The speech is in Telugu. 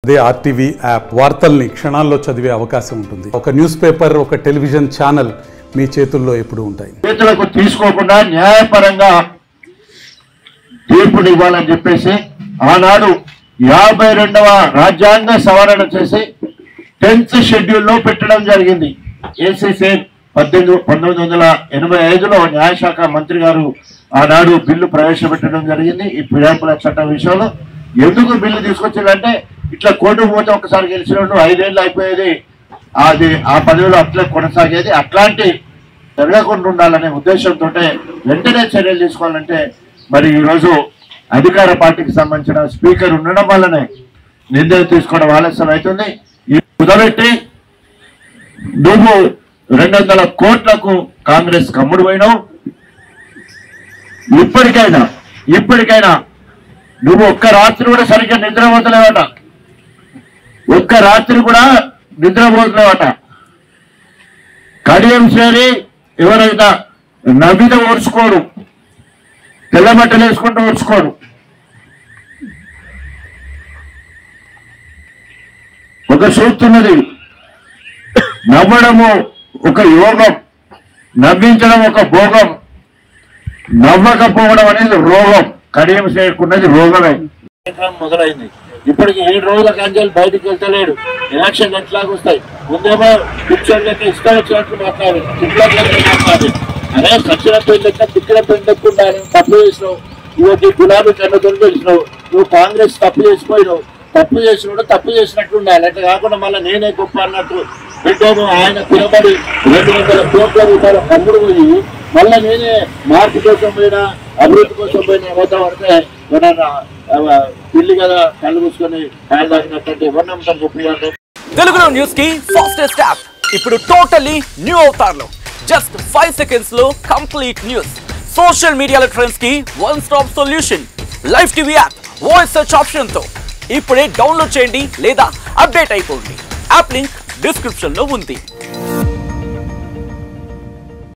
అదే ఆర్టీవీ యాప్ వార్తల్ని క్షణాల్లో చదివే అవకాశం ఉంటుంది. ఒక న్యూస్ పేపర్, ఒక టెలివిజన్ ఛానల్ మీ చేతుల్లో ఎప్పుడు ఉంటాయి. చేతులకు తీసుకోకుండా న్యాయపరంగా తీర్పులు ఇవ్వాలని చెప్పేసి ఆనాడు 52వ రాజ్యాంగ సవరణ చేసి 10th షెడ్యూల్లో పెట్టడం జరిగింది. ఏసీసీ 1985లో న్యాయశాఖ మంత్రి గారు ఆనాడు బిల్లు ప్రవేశపెట్టడం జరిగింది. ఈ ఫిర్యాదుల చట్టం విషయంలో ఎందుకు బిల్లు తీసుకొచ్చిందంటే ఇట్లా కోర్టుకు పోతే ఒకసారి గెలిచినట్టు 5 ఏళ్ళు అయిపోయేది, అది ఆ పదవిలో అట్లా కొనసాగేది, అట్లాంటి జరగకుండా ఉండాలనే ఉద్దేశంతో వెంటనే చర్యలు తీసుకోవాలంటే మరి ఈరోజు అధికార పార్టీకి సంబంధించిన స్పీకర్ ఉండడం వల్లనే నిర్ణయం తీసుకోవడం ఆలస్యం అవుతుంది. ఈ కుదబెట్టి నువ్వు 200 కోట్లకు కాంగ్రెస్ కమ్ముడు పోయినావు. ఇప్పటికైనా నువ్వు ఒక్క రాత్రి కూడా సరిగ్గా నిద్రపోతలేవట, ఒక్క రాత్రి కూడా నిద్రపోతలేవట. కడియం శ్రేణి ఎవరైనా నవ్విన ఓర్చుకోడు, తెల్ల బట్టలు వేసుకుంటూ ఓర్చుకోడు. ఒక సూక్తున్నది, నవ్వడము ఒక యోగం, నవ్వించడం ఒక భోగం, నవ్వకపోవడం అనేది రోగం. కడియం చేయకున్నది రోగమే. మొదలైంది. ఇప్పటికి 7 రోజుల కంచెలు బయటకు వెళ్తలేడు. ఎలక్షన్ ఎట్లాగ వస్తాయి, ముందేమో పిక్చర్ లెక్క ఇష్టం వచ్చినట్లు మాట్లాడు, టిక్లర్ లెక్క మాట్లాడు. అదే సచ్చిన పెళ్లి లెక్క తిక్కిన పెళ్లి లెక్కుండాలి. తప్పు చేసినావు, ఇవన్నీ గులాబీ కన్నతో తెలిసినావు. నువ్వు కాంగ్రెస్ తప్పు చేసిపోయినావు, తప్పు చేసినప్పుడు తప్పు చేసినట్టు ఉండాలి. అట్లా కాకుండా మళ్ళీ నేనే గొప్ప అన్నట్టు బిడ్డను ఆయన తినబడి 200 కోట్ల రూపాయల కమ్ముడు పోయి మళ్ళీ నేనే మార్పు కోసం పోయినా, అభివృద్ధి కోసం పోయినా అబద్ధం అంటే పిల్లి కదా కళ్ళు మూసుకొని కాయలు తాగినట్టు ఎవరు నమ్ముతారు చెప్పి. తెలుగులో న్యూస్ కి ఫాస్టెస్ట్ యాప్ ఇప్పుడు టోటల్లీ న్యూ అవతార్ లో జస్ట్ 5 seconds లో కంప్లీట్ న్యూస్, సోషల్ మీడియాలో ట్రెండ్స్ కి one stop solution, live TV app, voice search option తో ఇప్పుడే డౌన్లోడ్ చేయండి లేదా అప్డేట్ అయిపోండి. యాప్ లింక్ డిస్క్రిప్షన్ లో ఉంది.